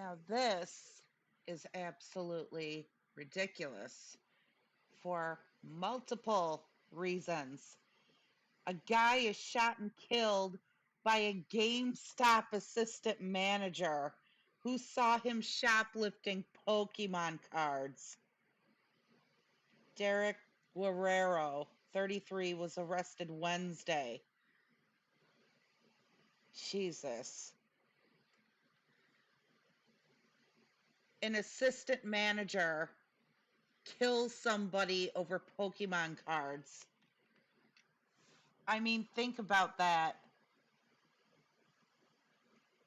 Now, this is absolutely ridiculous for multiple reasons. A guy is shot and killed by a GameStop assistant manager who saw him shoplifting Pokemon cards. Derek Guerrero, 33, was arrested Wednesday. Jesus. An assistant manager kills somebody over Pokemon cards. I mean, think about that.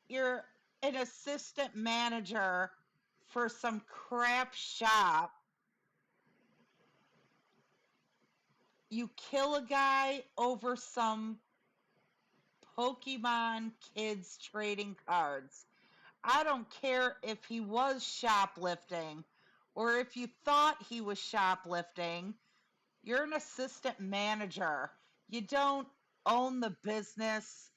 You're an assistant manager for some crap shop. You kill a guy over some Pokemon kids trading cards. I don't care if he was shoplifting or if you thought he was shoplifting. You're an assistant manager. You don't own the business.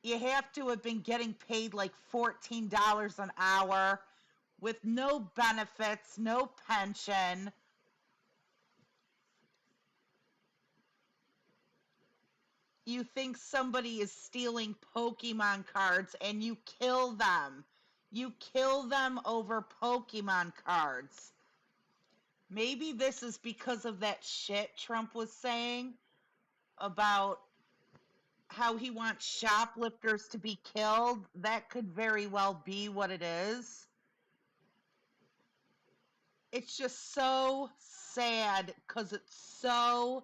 You have to have been getting paid like $14 an hour with no benefits, no pension. You think somebody is stealing Pokemon cards and you kill them. You kill them over Pokemon cards. Maybe this is because of that shit Trump was saying about how he wants shoplifters to be killed. That could very well be what it is. It's just so sad because it's so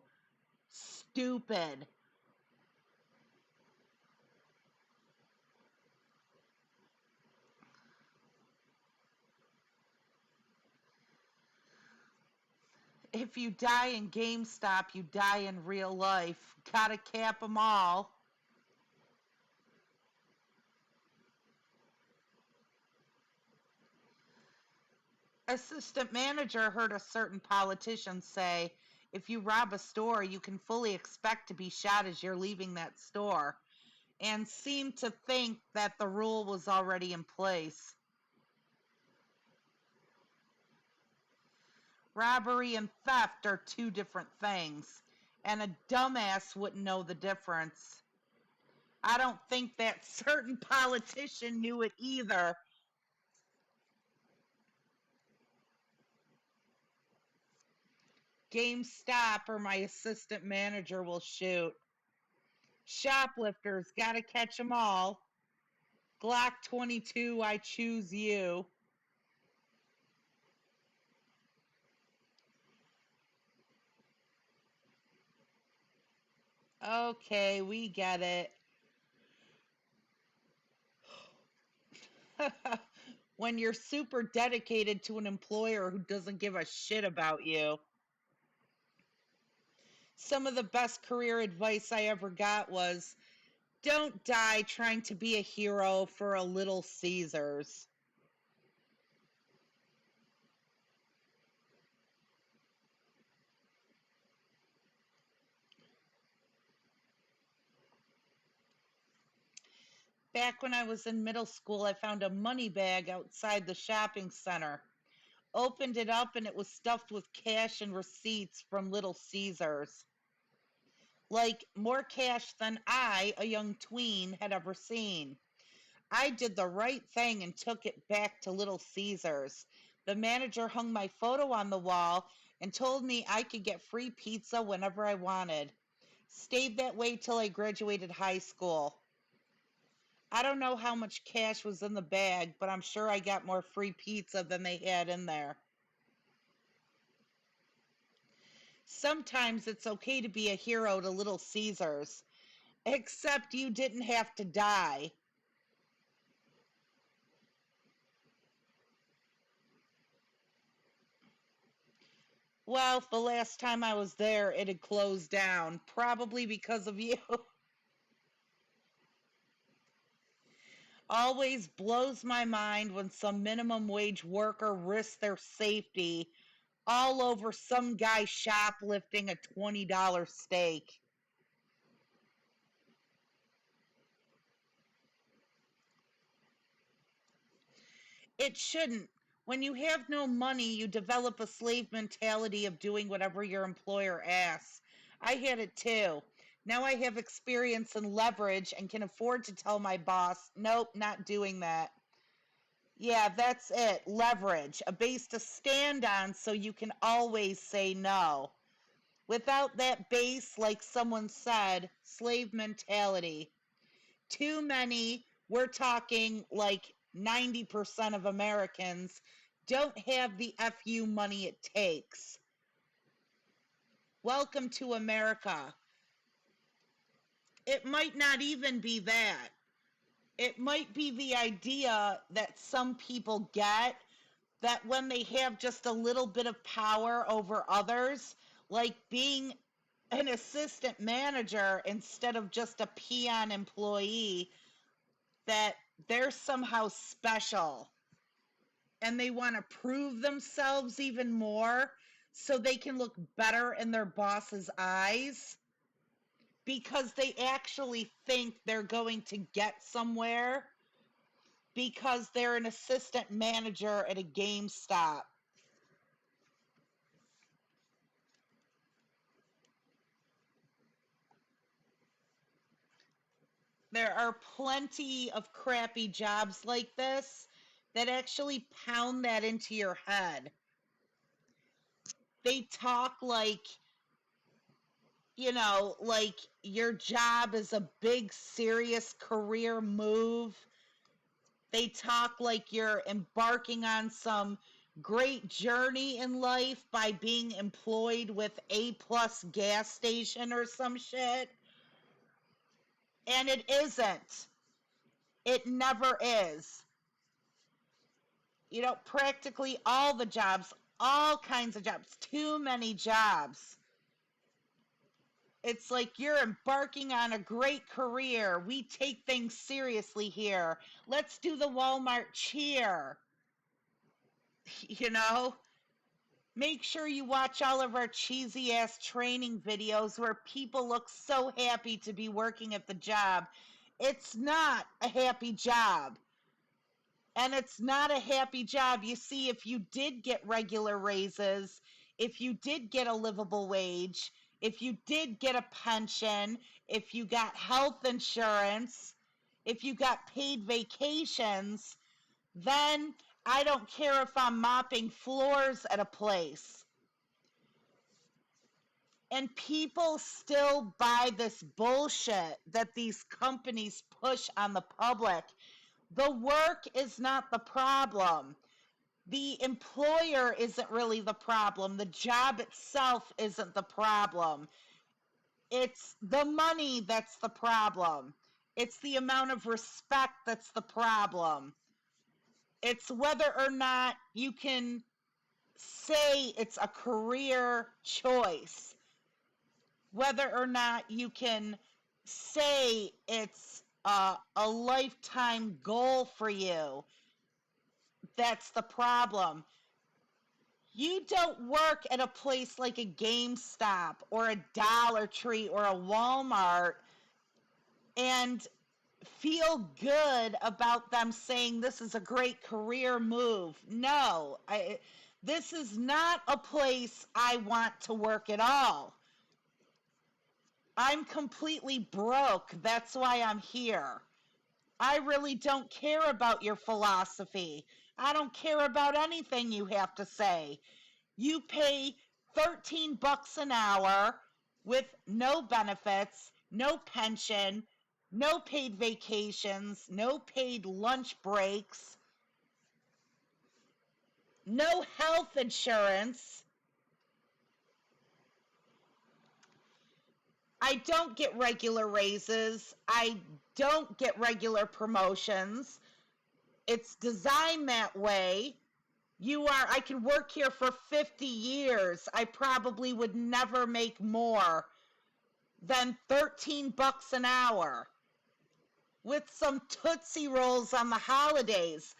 stupid. If you die in GameStop, you die in real life. Gotta cap them all. Assistant manager heard a certain politician say, if you rob a store, you can fully expect to be shot as you're leaving that store, and seemed to think that the rule was already in place. Robbery and theft are two different things, and a dumbass wouldn't know the difference. I don't think that certain politician knew it either. GameStop or my assistant manager will shoot. Shoplifters, gotta catch 'em all. Glock 22, I choose you. Okay, we get it. When you're super dedicated to an employer who doesn't give a shit about you. Some of the best career advice I ever got was don't die trying to be a hero for a Little Caesars. Back when I was in middle school, I found a money bag outside the shopping center. Opened it up and it was stuffed with cash and receipts from Little Caesars. Like more cash than I, a young tween, had ever seen. I did the right thing and took it back to Little Caesars. The manager hung my photo on the wall and told me I could get free pizza whenever I wanted. Stayed that way till I graduated high school. I don't know how much cash was in the bag, but I'm sure I got more free pizza than they had in there. Sometimes it's okay to be a hero to Little Caesars, except you didn't have to die. Well, the last time I was there, it had closed down, probably because of you. Always blows my mind when some minimum wage worker risks their safety all over some guy shoplifting a $20 steak. It shouldn't. When you have no money, you develop a slave mentality of doing whatever your employer asks. I had it too. Now I have experience and leverage and can afford to tell my boss, nope, not doing that. Yeah, that's it. Leverage. A base to stand on so you can always say no. Without that base, like someone said, slave mentality. Too many, we're talking like 90% of Americans, don't have the FU money it takes. Welcome to America. It might not even be that. It might be the idea that some people get that when they have just a little bit of power over others, like being an assistant manager instead of just a peon employee, that they're somehow special and they want to prove themselves even more so they can look better in their boss's eyes because they actually think they're going to get somewhere because they're an assistant manager at a GameStop. There are plenty of crappy jobs like this that actually pound that into your head. They talk like, like your job is a big, serious career move. They talk like you're embarking on some great journey in life by being employed with A plus gas station or some shit. And it isn't. It never is. Practically all the jobs, all kinds of jobs, too many jobs. It's like you're embarking on a great career. We take things seriously here. Let's do the Walmart cheer. You know? Make sure you watch all of our cheesy ass training videos where people look so happy to be working at the job. It's not a happy job. And it's not a happy job. You see, if you did get regular raises, if you did get a livable wage, if you did get a pension, if you got health insurance, if you got paid vacations, then I don't care if I'm mopping floors at a place. And people still buy this bullshit that these companies push on the public. The work is not the problem. The employer isn't really the problem. The job itself isn't the problem. It's the money that's the problem. It's the amount of respect that's the problem. It's whether or not you can say it's a career choice. Whether or not you can say it's a lifetime goal for you. That's the problem. You don't work at a place like a GameStop or a Dollar Tree or a Walmart and feel good about them saying this is a great career move. No, this is not a place I want to work at all. I'm completely broke. That's why I'm here. I really don't care about your philosophy. I don't care about anything you have to say. You pay 13 bucks an hour with no benefits, no pension, no paid vacations, no paid lunch breaks, no health insurance. I don't get regular raises. I don't get regular promotions. It's designed that way. I can work here for 50 years. I probably would never make more than 13 bucks an hour with some Tootsie Rolls on the holidays.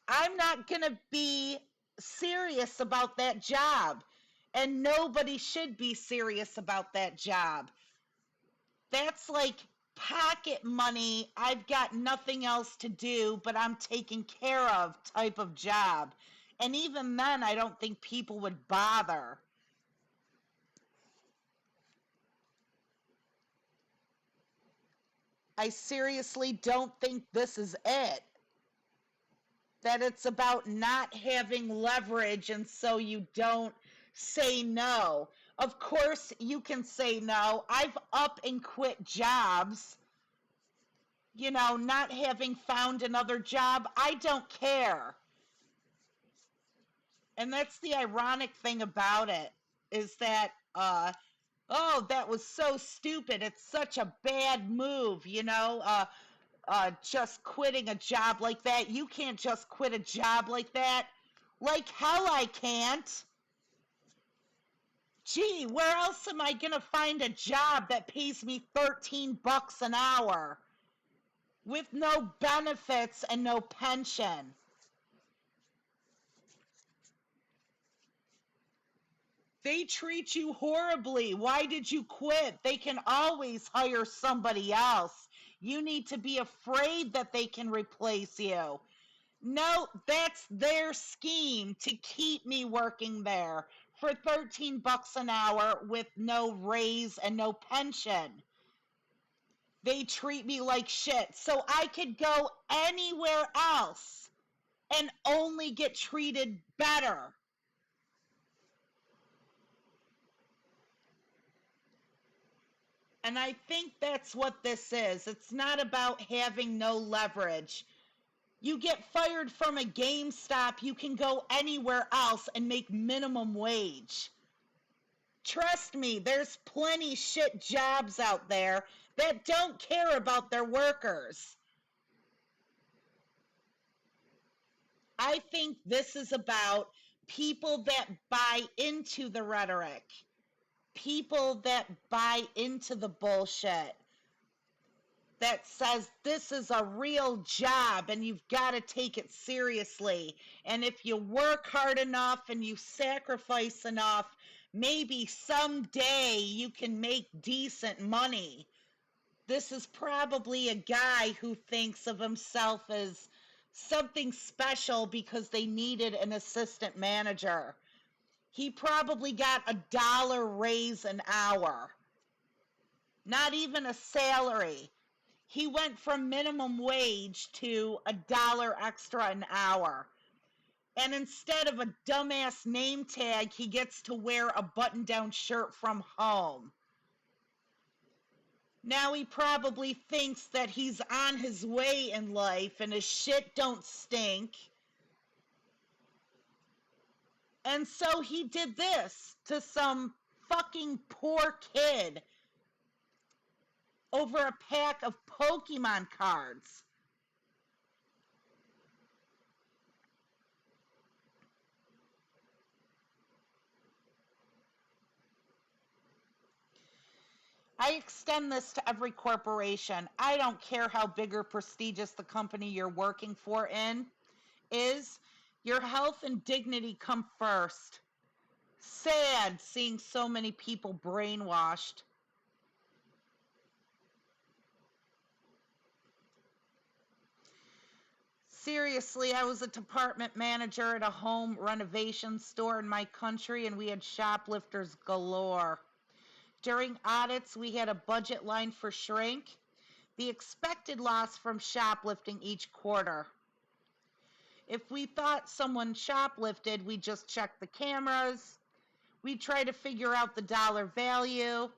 I'm not going to be serious about that job, and nobody should be serious about that job. That's like pocket money, I've got nothing else to do, but I'm taken care of type of job. And even then, I don't think people would bother. I seriously don't think this is it. That it's about not having leverage, and so you don't say no. Of course, you can say no. I've up and quit jobs, not having found another job. I don't care. And that's the ironic thing about it, is that, oh, that was so stupid. It's such a bad move, just quitting a job like that. You can't just quit a job like that. Like hell, I can't. Gee, where else am I going to find a job that pays me $13 an hour with no benefits and no pension? They treat you horribly. Why did you quit? They can always hire somebody else. You need to be afraid that they can replace you. No, that's their scheme to keep me working there for $13 an hour with no raise and no pension. They treat me like shit, so I could go anywhere else and only get treated better. And I think that's what this is. It's not about having no leverage. You get fired from a GameStop, you can go anywhere else and make minimum wage. Trust me, there's plenty shit jobs out there that don't care about their workers. I think this is about people that buy into the rhetoric, people that buy into the bullshit, that says this is a real job and you've got to take it seriously. And if you work hard enough and you sacrifice enough, maybe someday you can make decent money. This is probably a guy who thinks of himself as something special because they needed an assistant manager. He probably got $1 raise an hour, not even a salary. He went from minimum wage to $1 extra an hour. And instead of a dumbass name tag, he gets to wear a button-down shirt from home. Now he probably thinks that he's on his way in life and his shit don't stink. And so he did this to some fucking poor kid over a pack of Pokemon cards. I extend this to every corporation. I don't care how big or prestigious the company you're working for is. Your health and dignity come first. Sad seeing so many people brainwashed. Seriously, I was a department manager at a home renovation store in my country, and we had shoplifters galore. During audits, we had a budget line for shrink, the expected loss from shoplifting each quarter. If we thought someone shoplifted, we just check the cameras, we try to figure out the dollar value,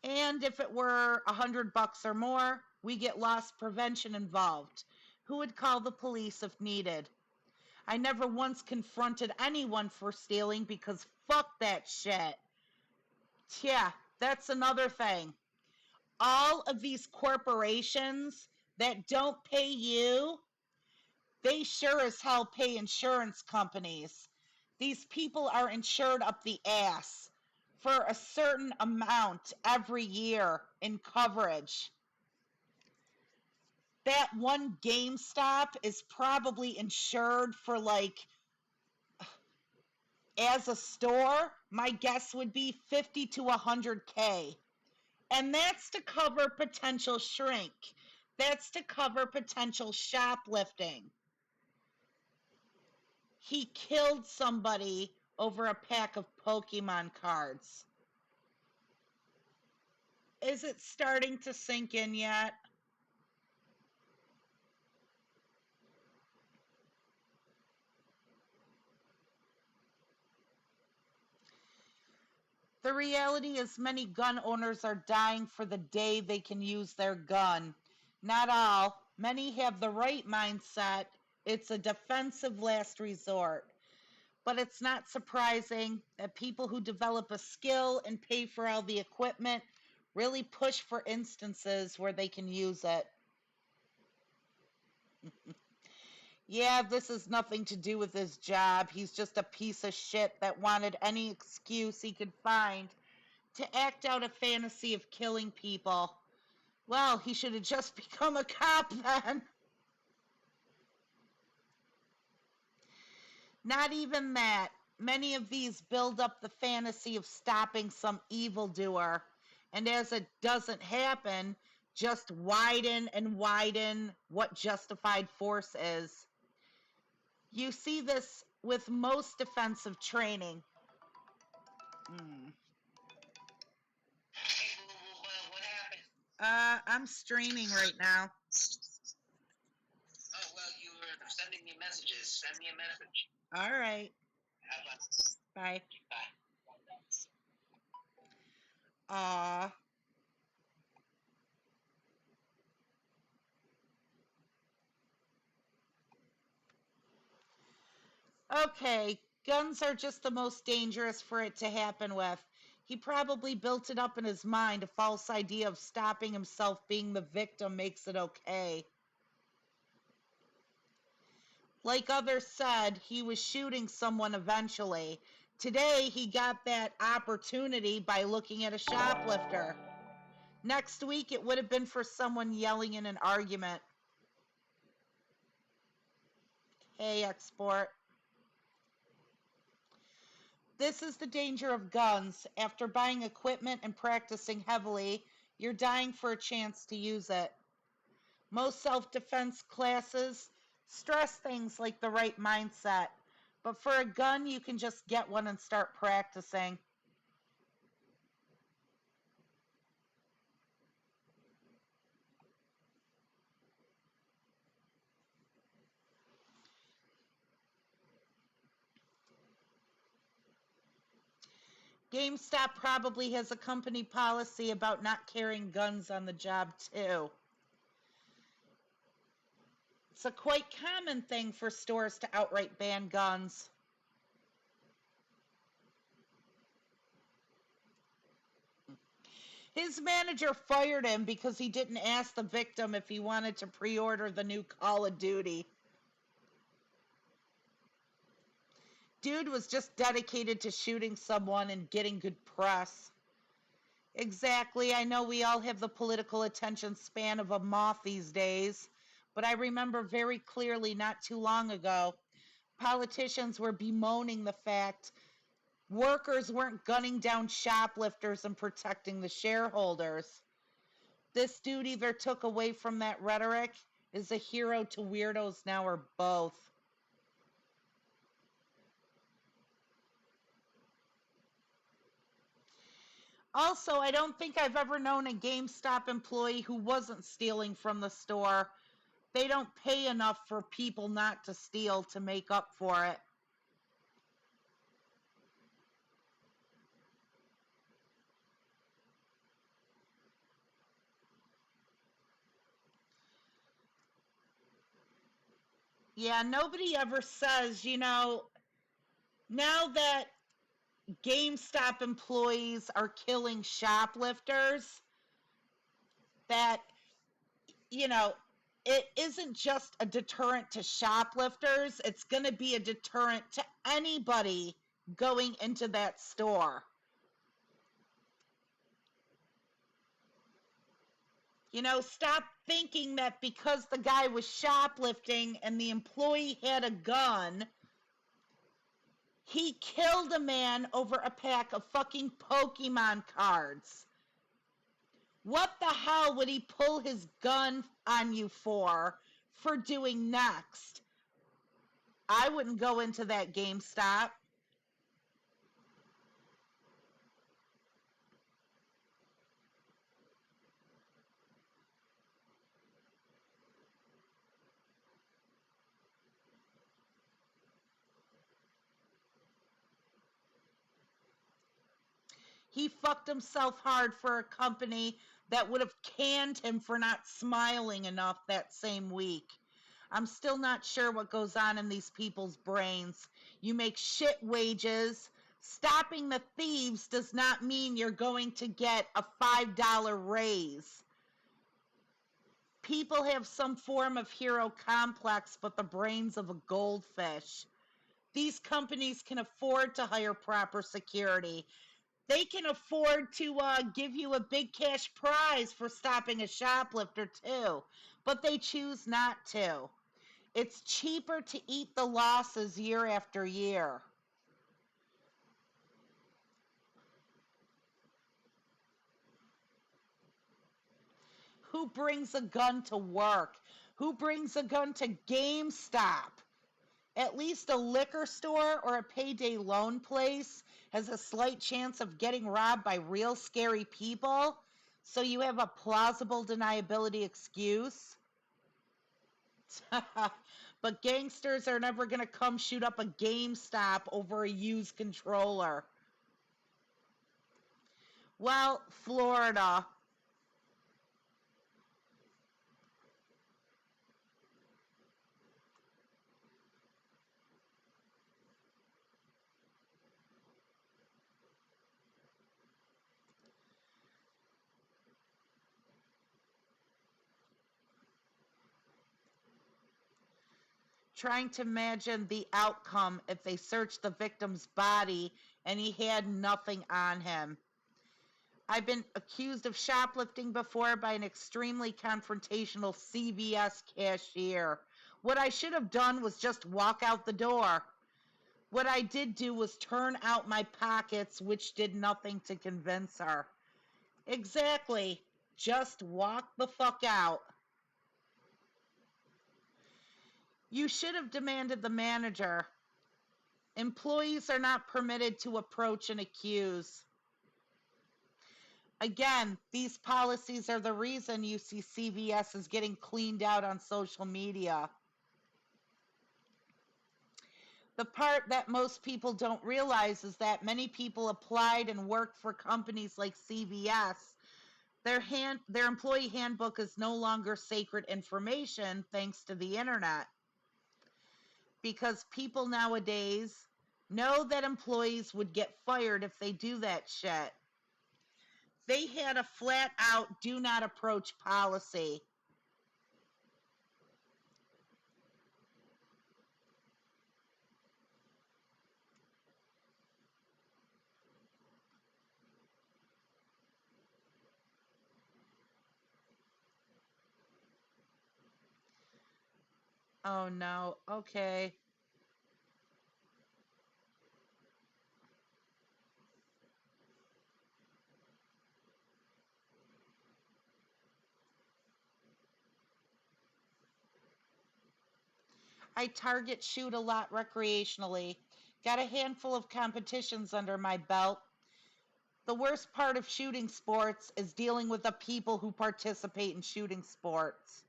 and if it were $100 or more, we get loss prevention involved, who would call the police if needed. I never once confronted anyone for stealing because fuck that shit. Yeah, that's another thing. All of these corporations that don't pay you, they sure as hell pay insurance companies. These people are insured up the ass for a certain amount every year in coverage. That one GameStop is probably insured for, like, as a store, my guess would be 50 to 100K. And that's to cover potential shrink. That's to cover potential shoplifting. He killed somebody over a pack of Pokemon cards. Is it starting to sink in yet? The reality is many gun owners are dying for the day they can use their gun. Not all. Many have the right mindset. It's a defensive last resort. But it's not surprising that people who develop a skill and pay for all the equipment really push for instances where they can use it. Yeah, this has nothing to do with his job. He's just a piece of shit that wanted any excuse he could find to act out a fantasy of killing people. Well, he should have just become a cop then. Not even that. Many of these build up the fantasy of stopping some evildoer, and as it doesn't happen, just widen and widen what justified force is. You see this with most defensive training. Hey, what happened? I'm streaming right now. Oh, well, you were sending me messages. Send me a message. All right. How about Bye. bye? Aw. Okay, guns are just the most dangerous for it to happen with. He probably built it up in his mind, a false idea of stopping himself being the victim makes it okay. Like others said, he was shooting someone eventually. Today, he got that opportunity by looking at a shoplifter. Next week, it would have been for someone yelling in an argument. Hey, export. This is the danger of guns. After buying equipment and practicing heavily, you're dying for a chance to use it. Most self-defense classes stress things like the right mindset, but for a gun, you can just get one and start practicing. GameStop probably has a company policy about not carrying guns on the job, too. It's a quite common thing for stores to outright ban guns. His manager fired him because he didn't ask the victim if he wanted to pre-order the new Call of Duty. Dude was just dedicated to shooting someone and getting good press. Exactly, I know we all have the political attention span of a moth these days, but I remember very clearly not too long ago, politicians were bemoaning the fact workers weren't gunning down shoplifters and protecting the shareholders. This dude either took away from that rhetoric, is a hero to weirdos now, or both. Also, I don't think I've ever known a GameStop employee who wasn't stealing from the store. They don't pay enough for people not to steal to make up for it. Yeah, nobody ever says, now that GameStop employees are killing shoplifters, that, you know, it isn't just a deterrent to shoplifters, it's going to be a deterrent to anybody going into that store. Stop thinking that because the guy was shoplifting and the employee had a gun, he killed a man over a pack of fucking Pokemon cards. What the hell would he pull his gun on you for doing next? I wouldn't go into that GameStop. He fucked himself hard for a company that would have canned him for not smiling enough that same week. I'm still not sure what goes on in these people's brains. You make shit wages. Stopping the thieves does not mean you're going to get a $5 raise. People have some form of hero complex, but the brains of a goldfish. These companies can afford to hire proper security. They can afford to give you a big cash prize for stopping a shoplifter, too, but they choose not to. It's cheaper to eat the losses year after year. Who brings a gun to work? Who brings a gun to GameStop? At least a liquor store or a payday loan place has a slight chance of getting robbed by real scary people, so you have a plausible deniability excuse. But gangsters are never going to come shoot up a GameStop over a used controller. Well, Florida. Trying to imagine the outcome if they searched the victim's body and he had nothing on him. I've been accused of shoplifting before by an extremely confrontational CVS cashier. What I should have done was just walk out the door. What I did do was turn out my pockets, which did nothing to convince her. Exactly. Just walk the fuck out. You should have demanded the manager. Employees are not permitted to approach and accuse. Again, these policies are the reason you see CVS is getting cleaned out on social media. The part that most people don't realize is that many people applied and worked for companies like CVS. Their employee handbook is no longer sacred information thanks to the internet. Because people nowadays know that employees would get fired if they do that shit. They had a flat out do not approach policy. Oh no, okay. I target shoot a lot recreationally. Got a handful of competitions under my belt. The worst part of shooting sports is dealing with the people who participate in shooting sports.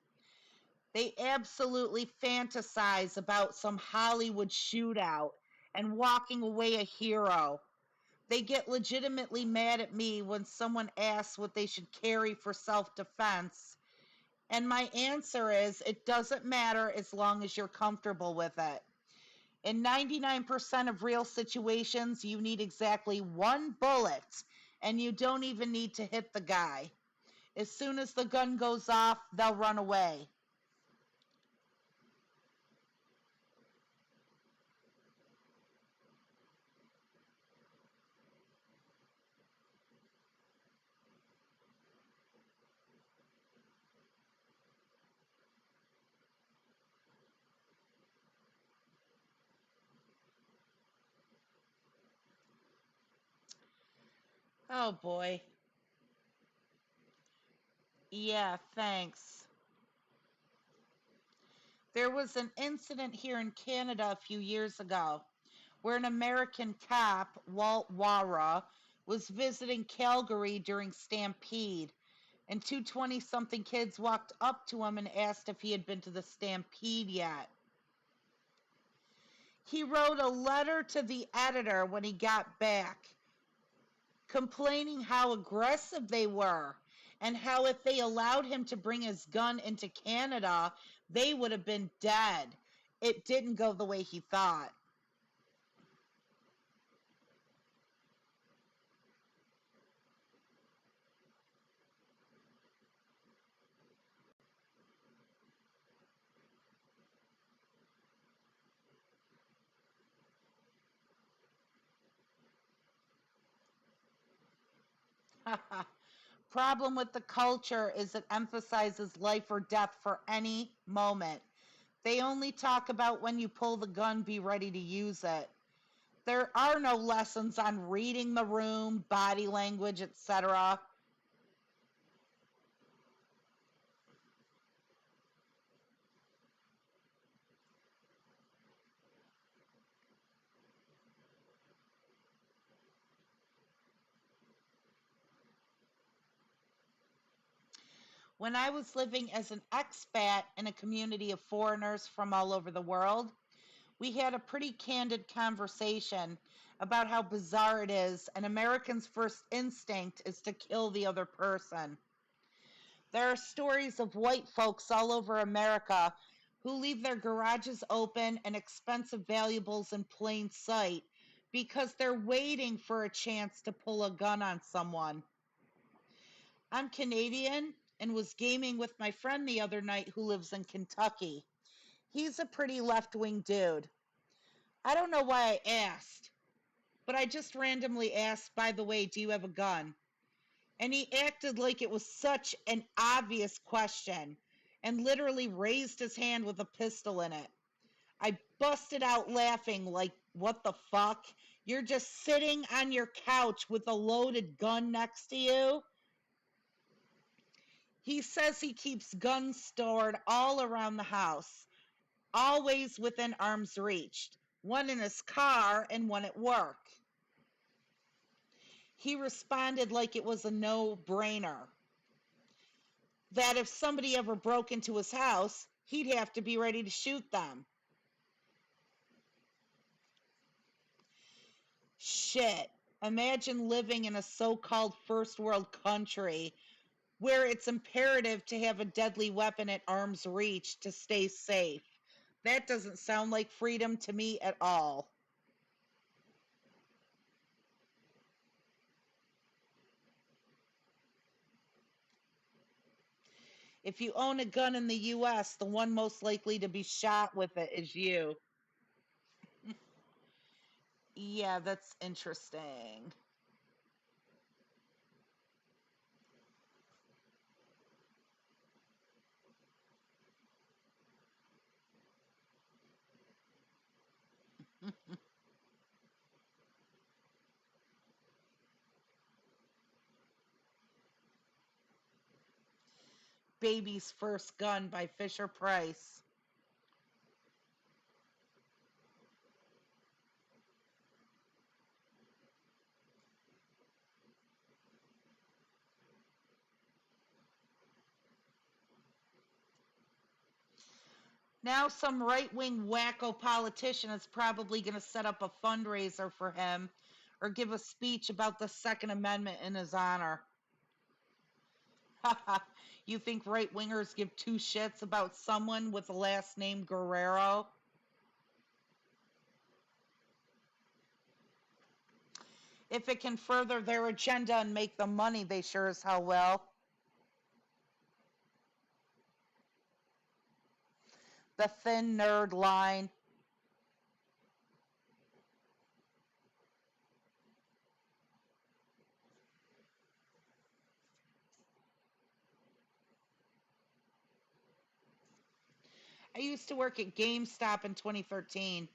They absolutely fantasize about some Hollywood shootout and walking away a hero. They get legitimately mad at me when someone asks what they should carry for self defense. And my answer is it doesn't matter as long as you're comfortable with it. In 99% of real situations, you need exactly one bullet, and you don't even need to hit the guy. As soon as the gun goes off, they'll run away. Oh boy. Yeah, thanks. There was an incident here in Canada a few years ago where an American cop, Walt Wara, was visiting Calgary during Stampede, and two 20-something kids walked up to him and asked if he had been to the Stampede yet. He wrote a letter to the editor when he got back, complaining how aggressive they were and how if they allowed him to bring his gun into Canada, they would have been dead. It didn't go the way he thought. Problem with the culture is it emphasizes life or death for any moment. They only talk about when you pull the gun, be ready to use it. There are no lessons on reading the room, body language, etc. When I was living as an expat in a community of foreigners from all over the world, we had a pretty candid conversation about how bizarre it is, and Americans' first instinct is to kill the other person. There are stories of white folks all over America who leave their garages open and expensive valuables in plain sight because they're waiting for a chance to pull a gun on someone. I'm Canadian and was gaming with my friend the other night who lives in Kentucky. He's a pretty left wing dude. I don't know why I asked, but I just randomly asked, by the way, do you have a gun? And he acted like it was such an obvious question and literally raised his hand with a pistol in it. I busted out laughing, like, what the fuck? You're just sitting on your couch with a loaded gun next to you? He says he keeps guns stored all around the house, always within arm's reach, one in his car and one at work. He responded like it was a no brainer, that if somebody ever broke into his house, he'd have to be ready to shoot them. Shit. Imagine living in a so called first world country where it's imperative to have a deadly weapon at arm's reach to stay safe. That doesn't sound like freedom to me at all. If you own a gun in the US, the one most likely to be shot with it is you. Yeah, that's interesting. Baby's First Gun by Fisher Price. Now, some right wing wacko politician is probably going to set up a fundraiser for him or give a speech about the Second Amendment in his honor. You think right wingers give two shits about someone with the last name Guerrero? If it can further their agenda and make them money, they sure as hell will. The thin nerd line. I used to work at GameStop in 2013.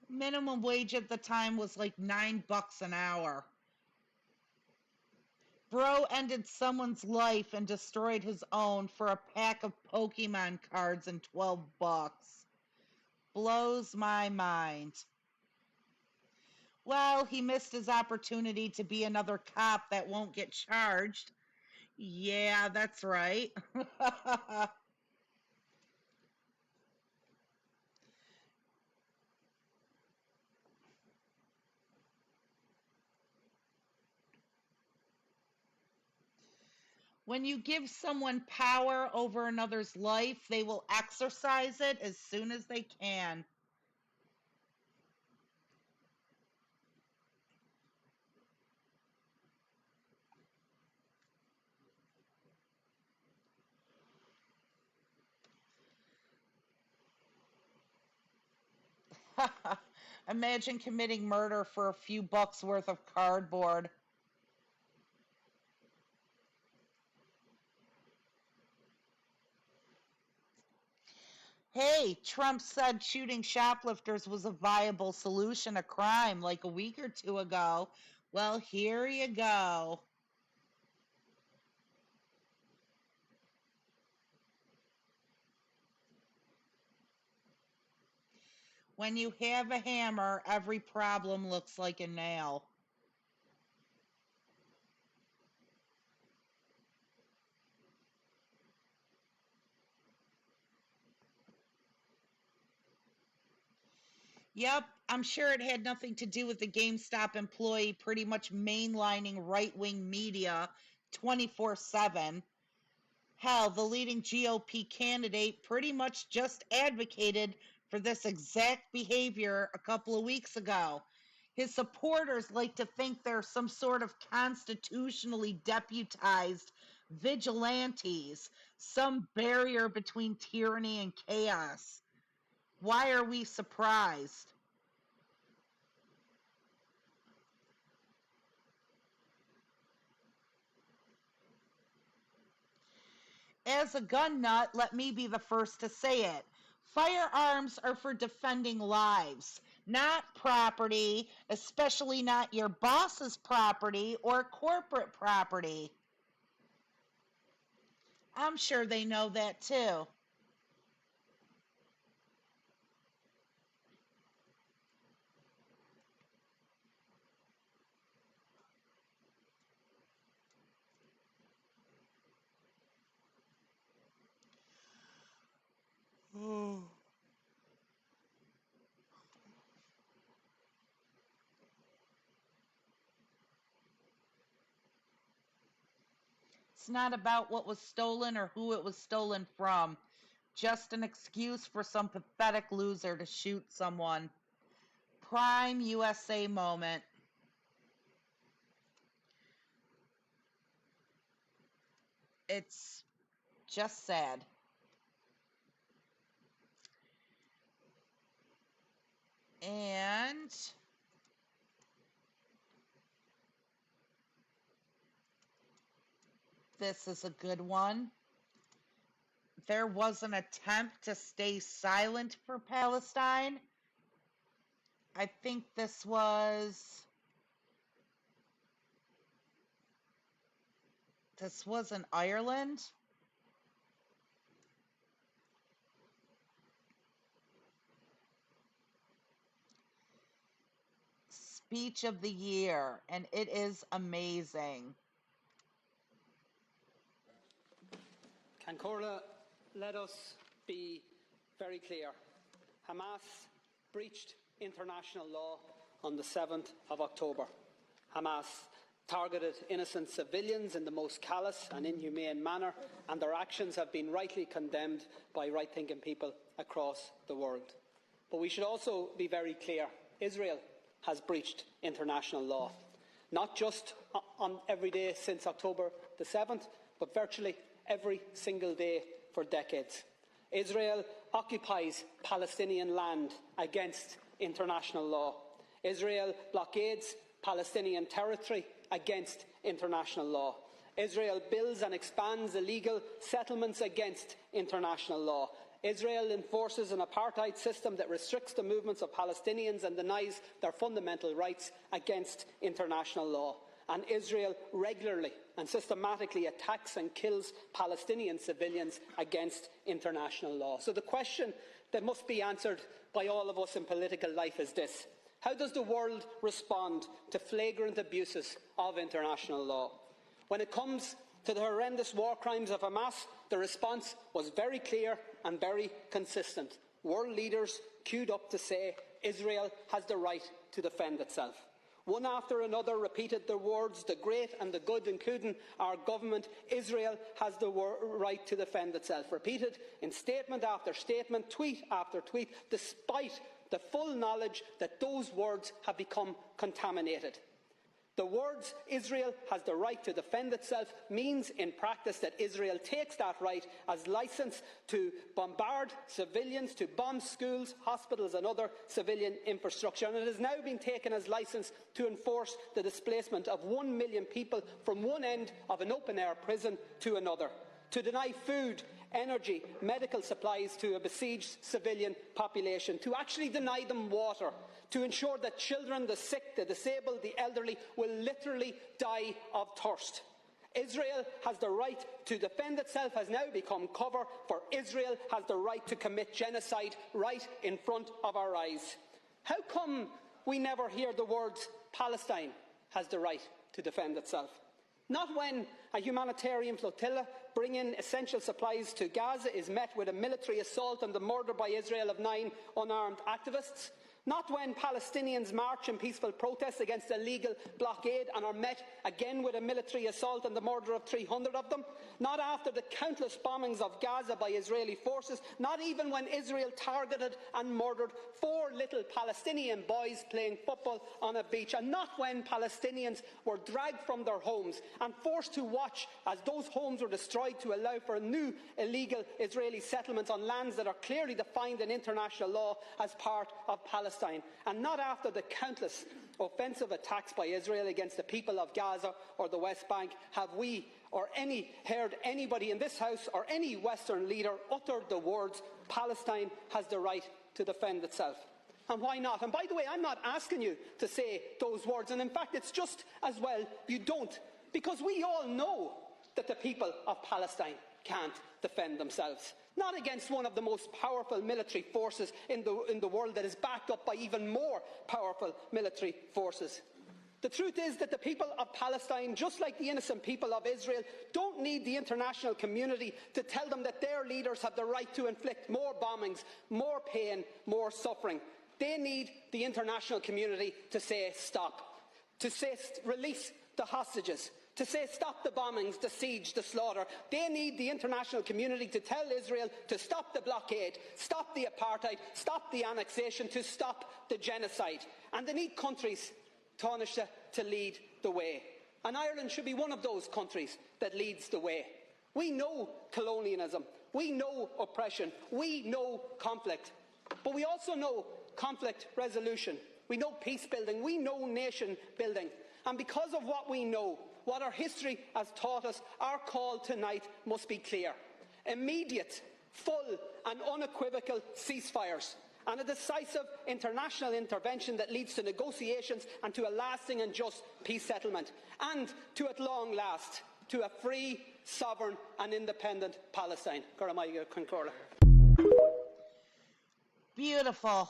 Minimum wage at the time was like $9 an hour. Bro ended someone's life and destroyed his own for a pack of Pokemon cards and $12. Blows my mind. Well, he missed his opportunity to be another cop that won't get charged. Yeah, that's right. When you give someone power over another's life, they will exercise it as soon as they can. Imagine committing murder for a few bucks worth of cardboard. Hey, Trump said shooting shoplifters was a viable solution to crime like a week or two ago. Well, here you go. When you have a hammer, every problem looks like a nail. Yep, I'm sure it had nothing to do with the GameStop employee pretty much mainlining right wing media 24/7. Hell, the leading GOP candidate pretty much just advocated for this exact behavior a couple of weeks ago. His supporters like to think they're some sort of constitutionally deputized vigilantes, some barrier between tyranny and chaos. Why are we surprised? As a gun nut, let me be the first to say it. Firearms are for defending lives, not property, especially not your boss's property or corporate property. I'm sure they know that too. It's not about what was stolen or who it was stolen from. Just an excuse for some pathetic loser to shoot someone. Prime USA moment. It's just sad. And this is a good one. There was an attempt to stay silent for Palestine. I think this was in Ireland. Speech of the year, and it is amazing. Cancora, let us be very clear. Hamas breached international law on the 7th of October. Hamas targeted innocent civilians in the most callous and inhumane manner, and their actions have been rightly condemned by right-thinking people across the world. But we should also be very clear. Israel has breached international law, not just on every day since October the 7th, but virtually every single day for decades. Israel occupies Palestinian land against international law. Israel blockades Palestinian territory against international law. Israel builds and expands illegal settlements against international law. Israel enforces an apartheid system that restricts the movements of Palestinians and denies their fundamental rights against international law. and Israel regularly and systematically attacks and kills Palestinian civilians against international law. So the question that must be answered by all of us in political life is this: how does the world respond to flagrant abuses of international law? When it comes to the horrendous war crimes of Hamas, the response was very clear and very consistent. World leaders queued up to say Israel has the right to defend itself. One after another repeated the words, the great and the good, including our government: Israel has the right to defend itself. Repeated in statement after statement, tweet after tweet, despite the full knowledge that those words have become contaminated. The words "Israel has the right to defend itself" means in practice that Israel takes that right as licence to bombard civilians, to bomb schools, hospitals and other civilian infrastructure. And it has now been taken as licence to enforce the displacement of 1 million people from one end of an open-air prison to another, to deny food, energy, medical supplies to a besieged civilian population, to actually deny them water, to ensure that children, the sick, the disabled, the elderly will literally die of thirst. Israel has the right to defend itself has now become cover for Israel has the right to commit genocide right in front of our eyes. How come we never hear the words "Palestine has the right to defend itself"? Not when a humanitarian flotilla bringing essential supplies to Gaza is met with a military assault and the murder by Israel of 9 unarmed activists. Not when Palestinians march in peaceful protest against a legal blockade and are met again with a military assault and the murder of 300 of them. Not after the countless bombings of Gaza by Israeli forces. Not even when Israel targeted and murdered 4 little Palestinian boys playing football on a beach. And not when Palestinians were dragged from their homes and forced to watch as those homes were destroyed to allow for new illegal Israeli settlements on lands that are clearly defined in international law as part of Palestine. And not after the countless offensive attacks by Israel against the people of Gaza or the West Bank have we heard anybody in this House or any Western leader utter the words "Palestine has the right to defend itself." And why not? And by the way, I'm not asking you to say those words, and in fact it's just as well you don't, because we all know that the people of Palestine can't defend themselves. Not against one of the most powerful military forces in the world that is backed up by even more powerful military forces. The truth is that the people of Palestine, just like the innocent people of Israel, don't need the international community to tell them that their leaders have the right to inflict more bombings, more pain, more suffering. They need the international community to say stop, to say release the hostages, to say stop the bombings, the siege, the slaughter. They need the international community to tell Israel to stop the blockade, stop the apartheid, stop the annexation, to stop the genocide. And they need countries, Taoiseach, to lead the way. And Ireland should be one of those countries that leads the way. We know colonialism, we know oppression, we know conflict, but we also know conflict resolution. We know peace building, we know nation building. And because of what we know, what our history has taught us, our call tonight must be clear: immediate, full and unequivocal ceasefires, and a decisive international intervention that leads to negotiations and to a lasting and just peace settlement, and to, at long last, to a free, sovereign and independent Palestine. Beautiful.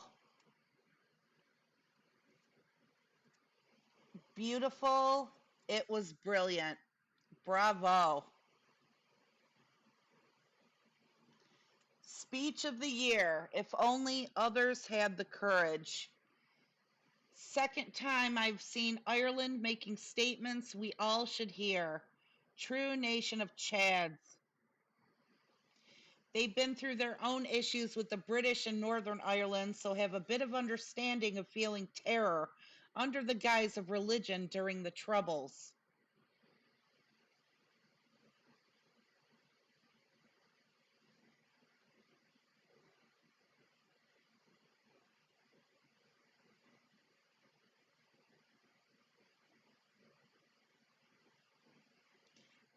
Beautiful. It was brilliant. Bravo. Speech of the year. If only others had the courage. Second time I've seen Ireland making statements we all should hear. True nation of Chads. They've been through their own issues with the British in Northern Ireland, so have a bit of understanding of feeling terror under the guise of religion during the Troubles.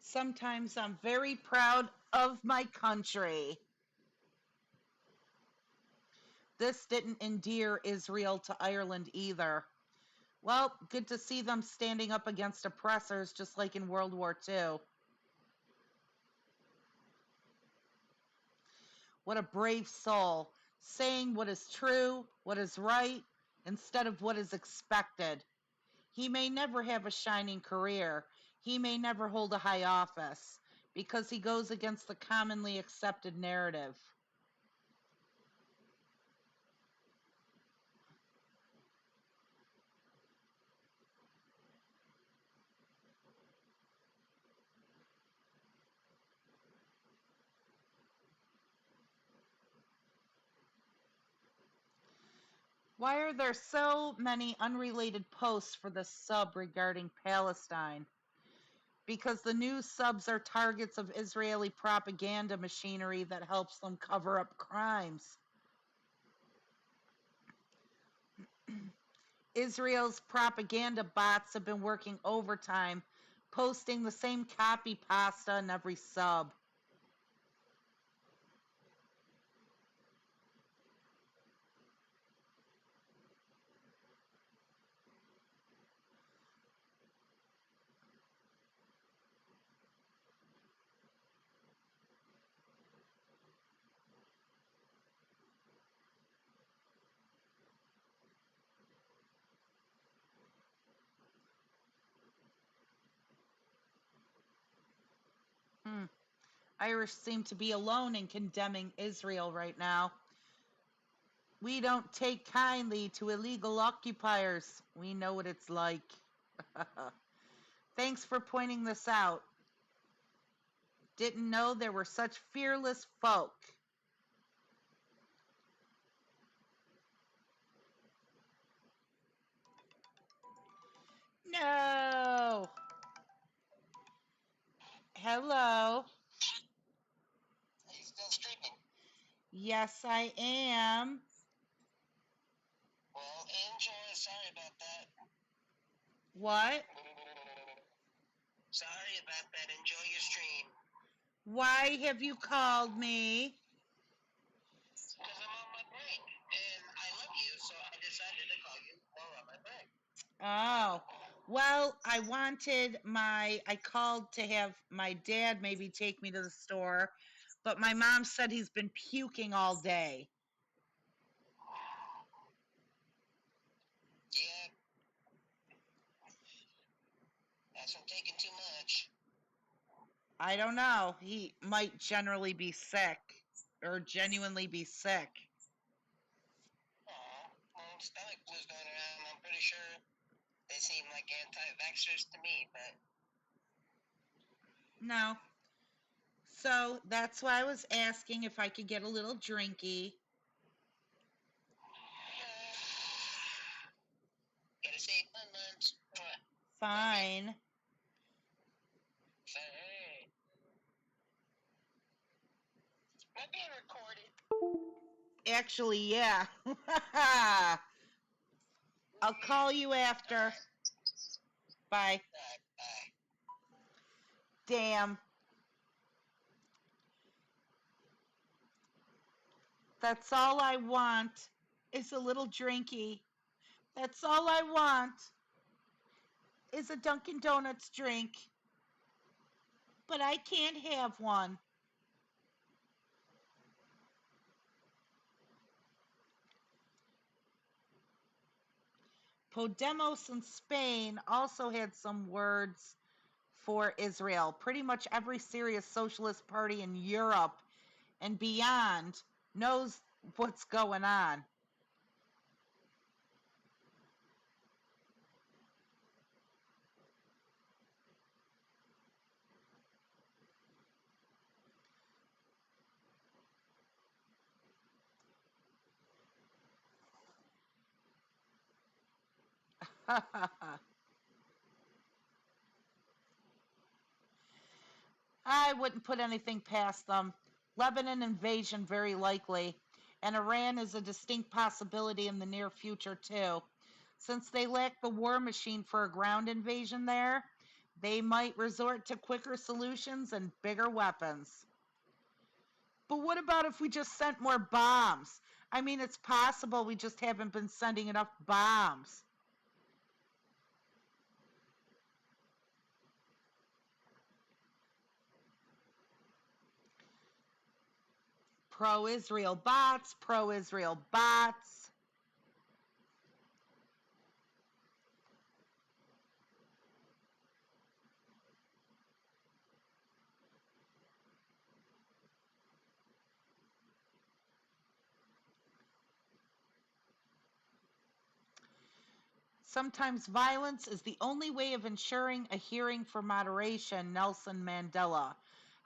Sometimes I'm very proud of my country. This didn't endear Israel to Ireland either. Well, good to see them standing up against oppressors just like in World War II. What a brave soul, saying what is true, what is right, instead of what is expected. He may never have a shining career. He may never hold a high office because he goes against the commonly accepted narrative. Why are there so many unrelated posts for the sub regarding Palestine? Because the news subs are targets of Israeli propaganda machinery that helps them cover up crimes. Israel's propaganda bots have been working overtime, posting the same copy pasta in every sub. Hmm. Irish seem to be alone in condemning Israel right now. We don't take kindly to illegal occupiers. We know what it's like. Thanks for pointing this out. Didn't know there were such fearless folk. No. Hello. Are you still streaming? Yes, I am. Well, enjoy. Sorry about that. What? Sorry about that. Enjoy your stream. Why have you called me? Because I'm on my break. And I love you, so I decided to call you while on my break. Oh, well, I called to have my dad maybe take me to the store, but my mom said he's been puking all day. Yeah. That's from taking too much. I don't know. He might generally be sick or genuinely be sick. Aw. Well, stomach flu's going around. I'm pretty sure they seem like anti-vaxxers to me, but No. So that's why I was asking if I could get a little drinky. gotta save my lunch. Fine. Hey. Am I being recorded? Actually, yeah. I'll call you after. Bye. Bye. Damn. That's all I want is a little drinky. That's all I want is a Dunkin' Donuts drink. But I can't have one. Podemos in Spain also had some words for Israel. Pretty much every serious socialist party in Europe and beyond knows what's going on. I wouldn't put anything past them. Lebanon invasion, very likely. And Iran is a distinct possibility in the near future, too. Since they lack the war machine for a ground invasion there, they might resort to quicker solutions and bigger weapons. But what about if we just sent more bombs? I mean, it's possible we just haven't been sending enough bombs. Pro-Israel bots, pro-Israel bots. Sometimes violence is the only way of ensuring a hearing for moderation, Nelson Mandela.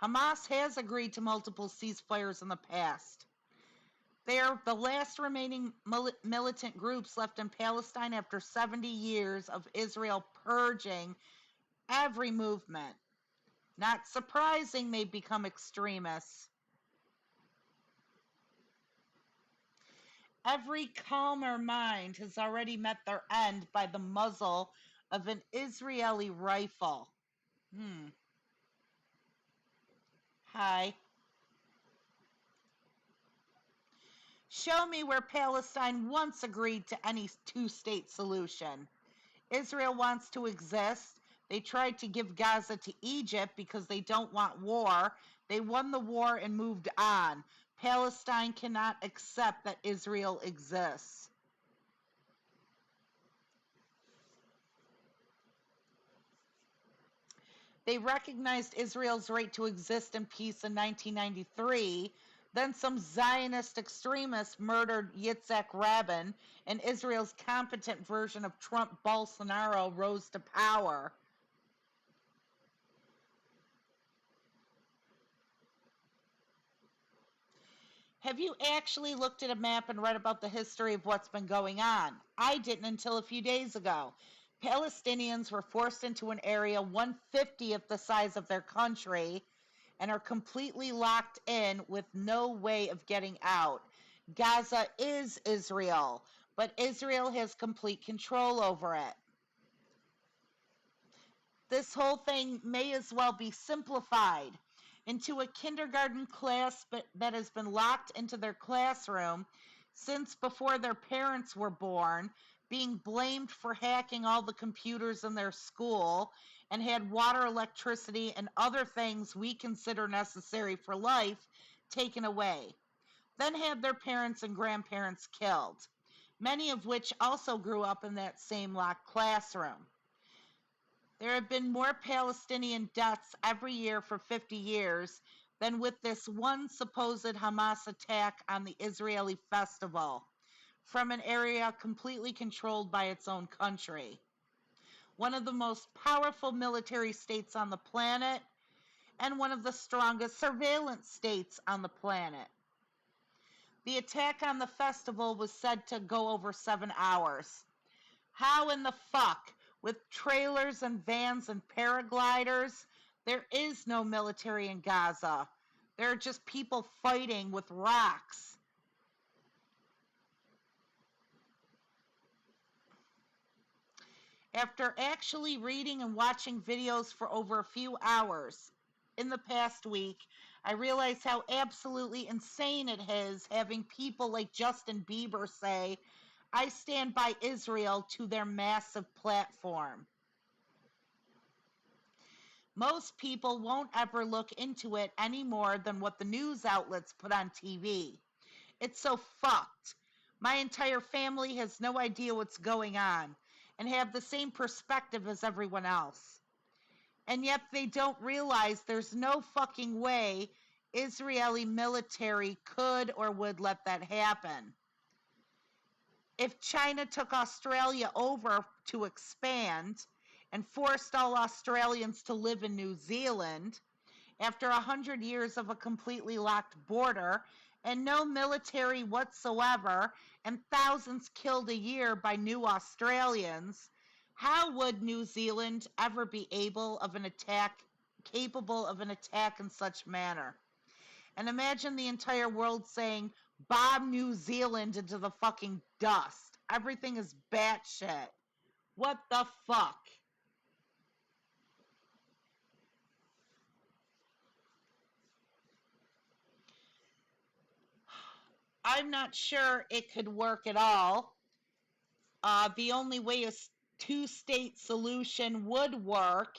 Hamas has agreed to multiple ceasefires in the past. They are the last remaining militant groups left in Palestine after 70 years of Israel purging every movement. Not surprising they've become extremists. Every calmer mind has already met their end by the muzzle of an Israeli rifle. Hi. Show me where Palestine once agreed to any two-state solution. Israel wants to exist. They tried to give Gaza to Egypt because they don't want war. They won the war and moved on. Palestine cannot accept that Israel exists. They recognized Israel's right to exist in peace in 1993. Then some Zionist extremists murdered Yitzhak Rabin, and Israel's competent version of Trump Bolsonaro rose to power. Have you actually looked at a map and read about the history of what's been going on? I didn't until a few days ago. Palestinians were forced into an area 1/50th the size of their country and are completely locked in with no way of getting out. Gaza is Israel, but Israel has complete control over it. This whole thing may as well be simplified into a kindergarten class that has been locked into their classroom since before their parents were born, being blamed for hacking all the computers in their school, and had water, electricity, and other things we consider necessary for life taken away. Then had their parents and grandparents killed, many of which also grew up in that same locked classroom. There have been more Palestinian deaths every year for 50 years than with this one supposed Hamas attack on the Israeli festival from an area completely controlled by its own country. One of the most powerful military states on the planet and one of the strongest surveillance states on the planet. The attack on the festival was said to go over 7 hours. How in the fuck, with trailers and vans and paragliders, there is no military in Gaza. There are just people fighting with rocks. After actually reading and watching videos for over a few hours in the past week, I realize how absolutely insane it is having people like Justin Bieber say, "I stand by Israel" to their massive platform. Most people won't ever look into it any more than what the news outlets put on TV. It's so fucked. My entire family has no idea what's going on and have the same perspective as everyone else. And yet they don't realize there's no fucking way Israeli military could or would let that happen. If China took Australia over to expand and forced all Australians to live in New Zealand, after 100 years of a completely locked border and no military whatsoever and thousands killed a year by new Australians, how would New Zealand ever be capable of an attack in such manner? And imagine the entire world saying, "Bomb New Zealand into the fucking dust." Everything is batshit. What the fuck? I'm not sure it could work at all. The only way a two-state solution would work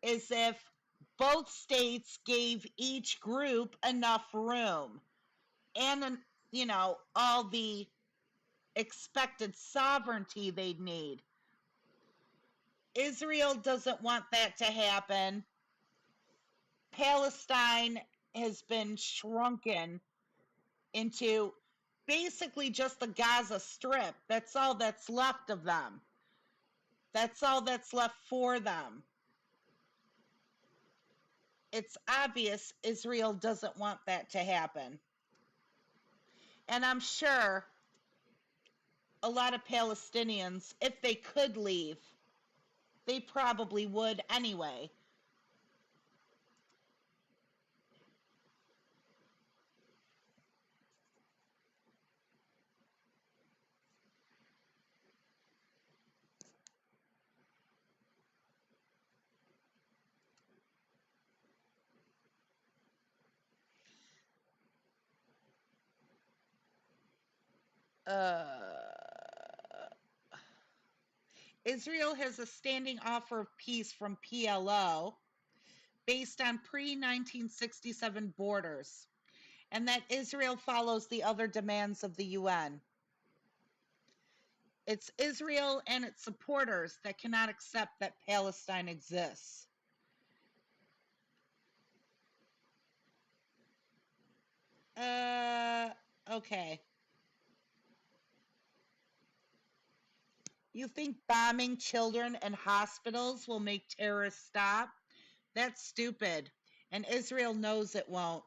is if both states gave each group enough room. and, all the expected sovereignty they'd need. Israel doesn't want that to happen. Palestine has been shrunken into basically just the Gaza Strip. That's all that's left of them. That's all that's left for them. It's obvious Israel doesn't want that to happen. And I'm sure a lot of Palestinians, if they could leave, they probably would anyway. Israel has a standing offer of peace from PLO based on pre-1967 borders, and that Israel follows the other demands of the UN. It's Israel and its supporters that cannot accept that Palestine exists. Okay. You think bombing children and hospitals will make terrorists stop? That's stupid, and Israel knows it won't.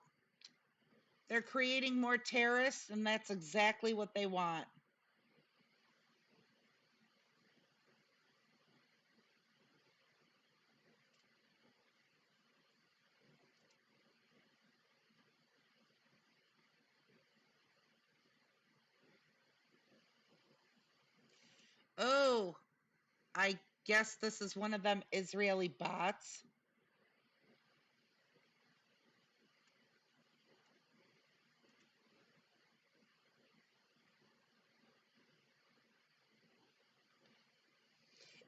They're creating more terrorists, and that's exactly what they want. Oh, I guess this is one of them Israeli bots.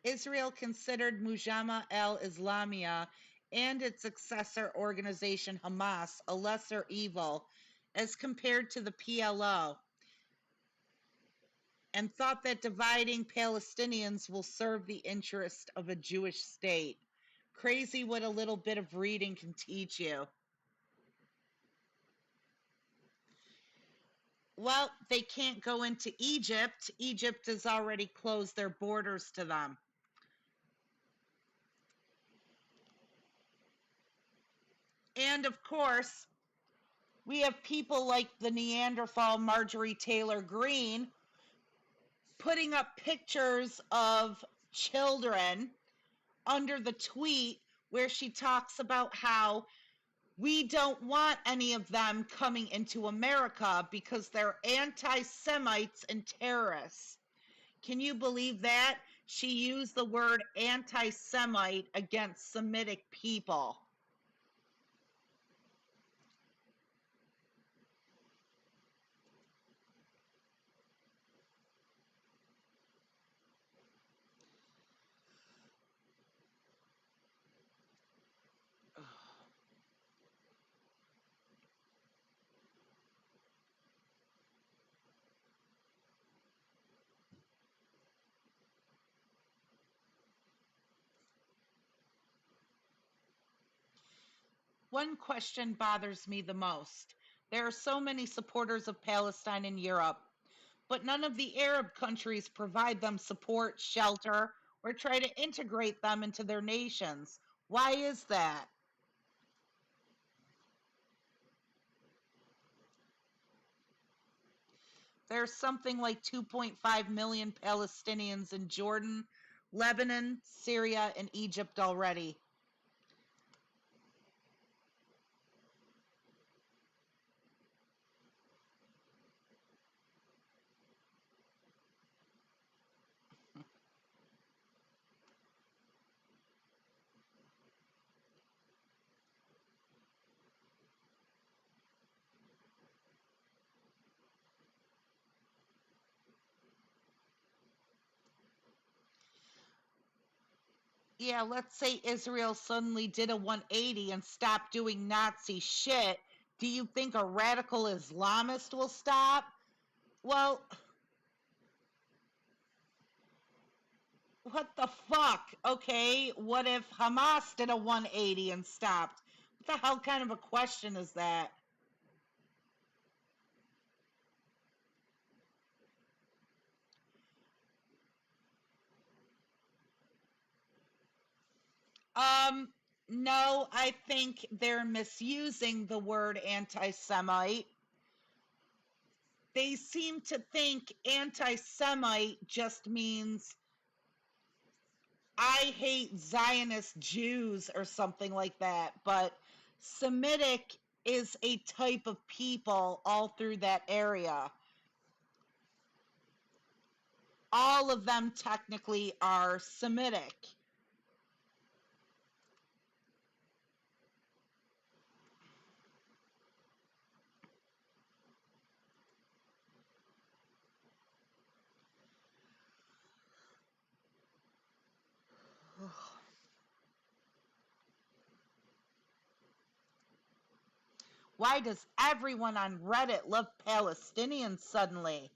Israel considered Mujama al-Islamiyah and its successor organization Hamas a lesser evil as compared to the PLO, and thought that dividing Palestinians will serve the interest of a Jewish state. Crazy what a little bit of reading can teach you. Well, they can't go into Egypt. Egypt has already closed their borders to them. And of course, we have people like the Neanderthal Marjorie Taylor Greene putting up pictures of children under the tweet where she talks about how we don't want any of them coming into America because they're anti-Semites and terrorists. Can you believe that? She used the word anti-Semite against Semitic people. One question bothers me the most. There are so many supporters of Palestine in Europe, but none of the Arab countries provide them support, shelter, or try to integrate them into their nations. Why is that? There's something like 2.5 million Palestinians in Jordan, Lebanon, Syria, and Egypt already. Yeah, let's say Israel suddenly did a 180 and stopped doing Nazi shit Do you think a radical Islamist will stop? Well, what the fuck? Okay, what if Hamas did a 180 and stopped? What the hell kind of a question is that? No, I think they're misusing the word anti-Semite. They seem to think anti-Semite just means I hate Zionist Jews or something like that, but Semitic is a type of people all through that area. All of them technically are Semitic. Why does everyone on Reddit love Palestinians suddenly?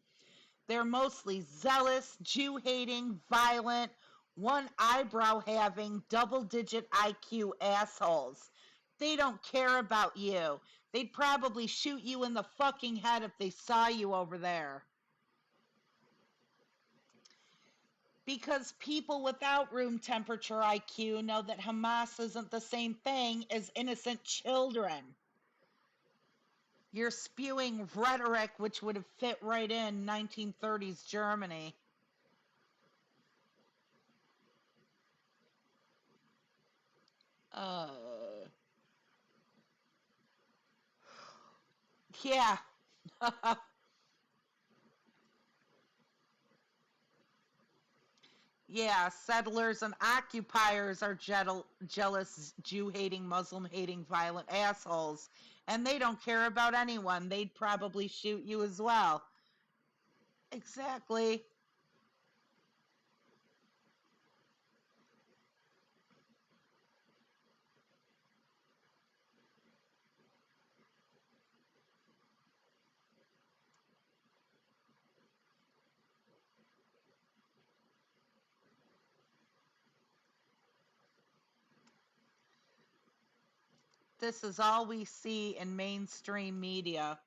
They're mostly zealous, Jew-hating, violent, one eyebrow having, double-digit IQ assholes. They don't care about you. They'd probably shoot you in the fucking head if they saw you over there. Because people without room temperature IQ know that Hamas isn't the same thing as innocent children. You're spewing rhetoric which would have fit right in 1930s Germany. Yeah. Yeah, settlers and occupiers are jealous, Jew-hating, Muslim-hating, violent assholes. And they don't care about anyone. They'd probably shoot you as well. Exactly. This is all we see in mainstream media.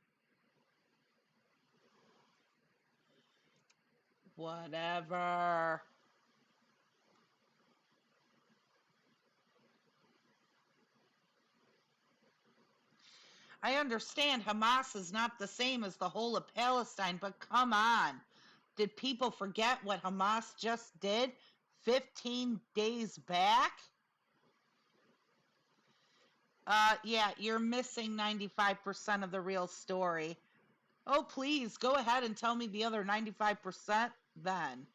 Whatever. I understand Hamas is not the same as the whole of Palestine, but come on. Did people forget what Hamas just did 15 days back? Yeah, you're missing 95% of the real story. Oh, please, go ahead and tell me the other 95% then.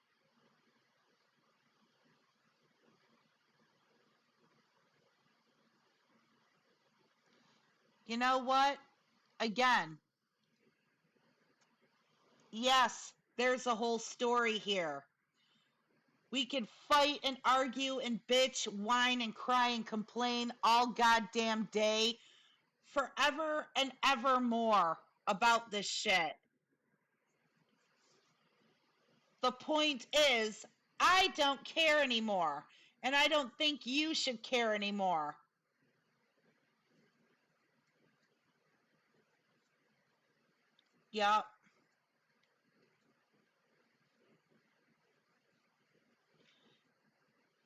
You know what? Again, yes, there's a whole story here. We could fight and argue and bitch, whine and cry and complain all goddamn day forever and ever more about this shit. The point is, I don't care anymore, and I don't think you should care anymore. Yup.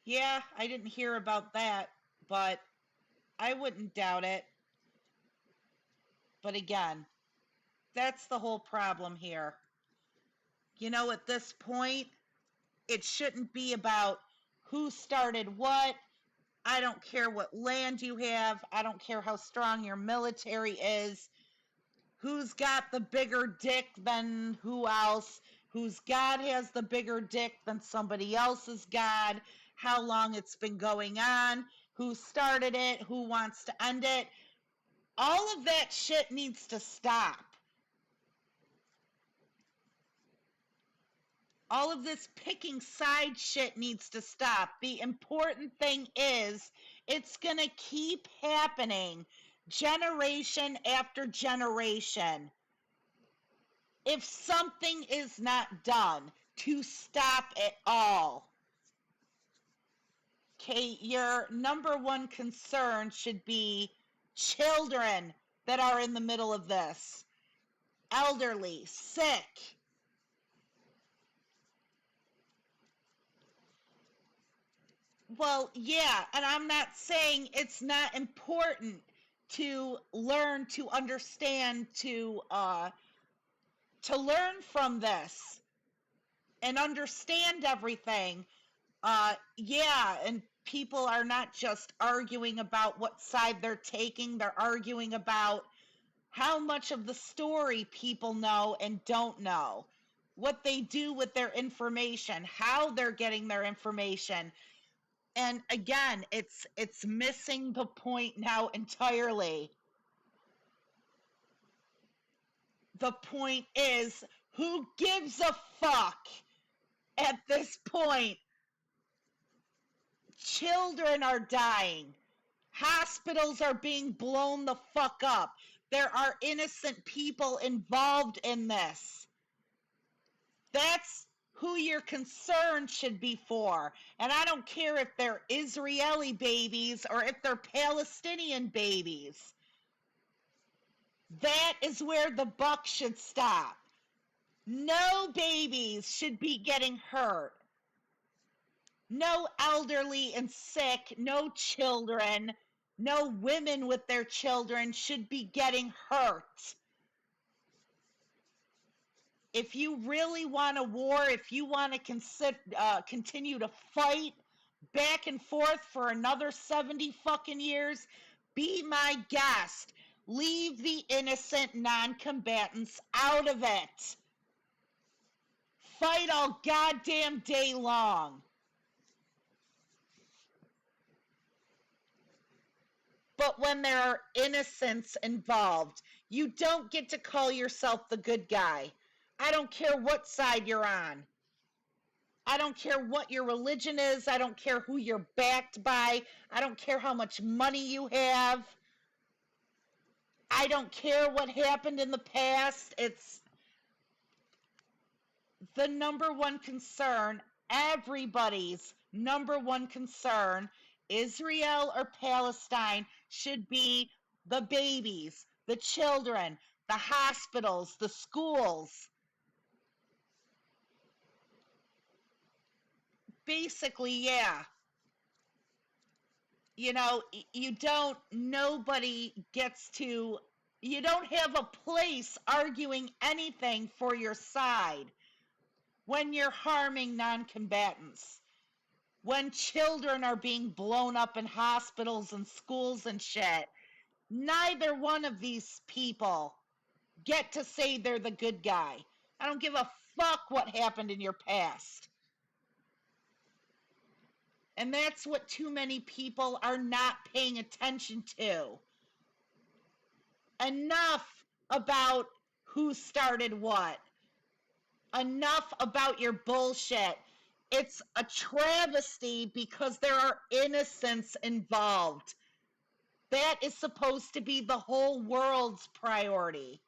Yeah, I didn't hear about that, but I wouldn't doubt it. But again, that's the whole problem here. You know, at this point, it shouldn't be about who started what. I don't care what land you have. I don't care how strong your military is. Who's got the bigger dick than who else? Whose God has the bigger dick than somebody else's God? How long it's been going on? Who started it? Who wants to end it? All of that shit needs to stop. All of this picking side shit needs to stop. The important thing is it's going to keep happening generation after generation, if something is not done to stop it all, okay, your number one concern should be children that are in the middle of this, elderly, sick. Well, yeah, and I'm not saying it's not important to learn, to understand, to learn from this and understand everything. Yeah, and people are not just arguing about what side they're taking, they're arguing about how much of the story people know and don't know, what they do with their information, how they're getting their information. And again, it's missing the point now entirely. The point is, who gives a fuck at this point? Children are dying. Hospitals are being blown the fuck up. There are innocent people involved in this. That's who your concern should be for. And I don't care if they're Israeli babies or if they're Palestinian babies. That is where the buck should stop. No babies should be getting hurt. No elderly and sick, no children, no women with their children should be getting hurt. If you really want a war, if you want to continue to fight back and forth for another 70 fucking years, be my guest. Leave the innocent non-combatants out of it. Fight all goddamn day long. But when there are innocents involved, you don't get to call yourself the good guy. I don't care what side you're on. I don't care what your religion is. I don't care who you're backed by. I don't care how much money you have. I don't care what happened in the past. It's the number one concern, everybody's number one concern, Israel or Palestine, should be the babies, the children, the hospitals, the schools. Basically, yeah. You know, nobody gets to, you don't have a place arguing anything for your side when you're harming non-combatants. When children are being blown up in hospitals and schools and shit, neither one of these people get to say they're the good guy. I don't give a fuck what happened in your past. And that's what too many people are not paying attention to. Enough about who started what. Enough about your bullshit. It's a travesty because there are innocents involved. That is supposed to be the whole world's priority.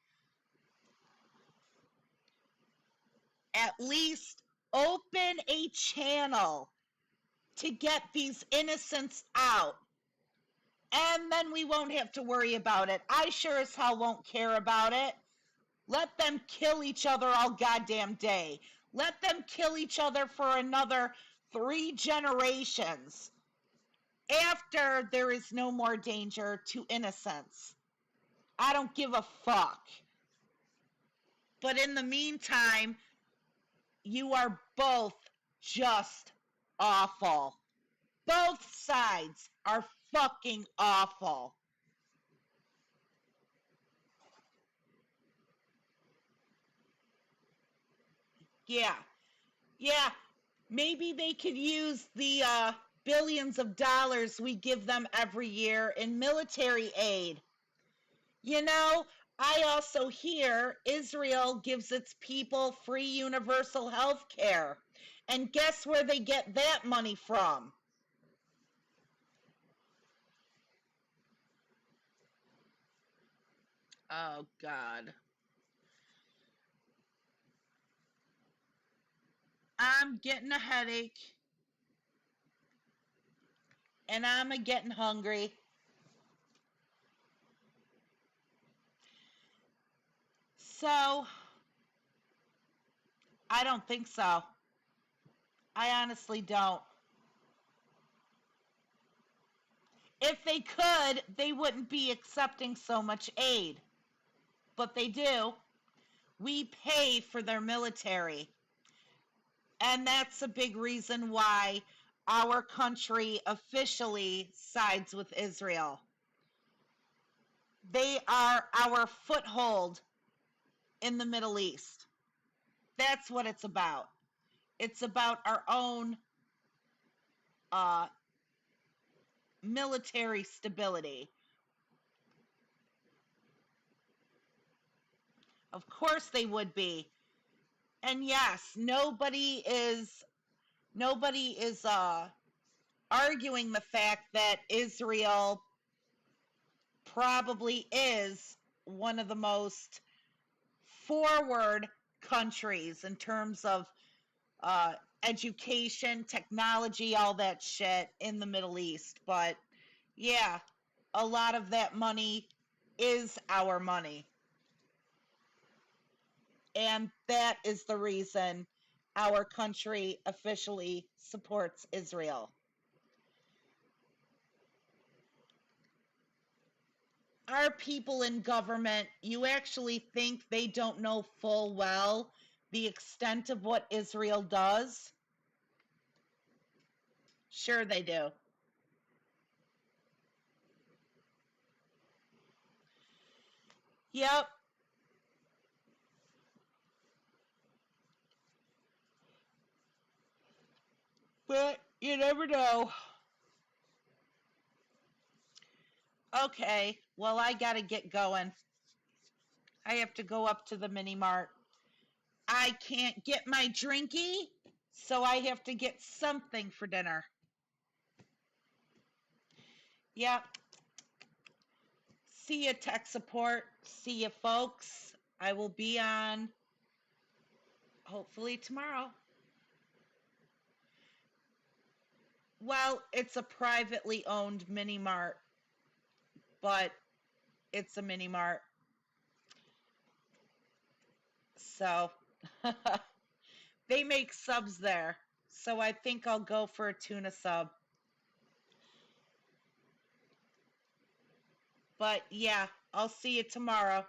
At least open a channel to get these innocents out. And then we won't have to worry about it. I sure as hell won't care about it. Let them kill each other all goddamn day. Let them kill each other for another 3 generations after there is no more danger to innocents. I don't give a fuck. But in the meantime, you are both just awful. Both sides are fucking awful. Yeah. Yeah. Maybe they could use the billions of dollars we give them every year in military aid. You know, I also hear Israel gives its people free universal health care. And guess where they get that money from? Oh, God. I'm getting a headache and I'm a getting hungry. So, I don't think so. I honestly don't. If they could, they wouldn't be accepting so much aid. But they do. We pay for their military. And that's a big reason why our country officially sides with Israel. They are our foothold in the Middle East. That's what it's about. It's about our own uh, military stability. Of course they would be. And yes, nobody is arguing the fact that Israel probably is one of the most forward countries in terms of education, technology, all that shit in the Middle East. But yeah, a lot of that money is our money. And that is the reason our country officially supports Israel. Our people in government, you actually think they don't know full well the extent of what Israel does? Sure, they do. Yep, but you never know. Okay, well, I gotta get going. I have to go up to the mini mart. I can't get my drinky, so I have to get something for dinner. Yep. See you, tech support. See you, folks. I will be on hopefully tomorrow. Well, it's a privately owned mini mart, but it's a mini mart. So they make subs there. So I think I'll go for a tuna sub. But yeah, I'll see you tomorrow.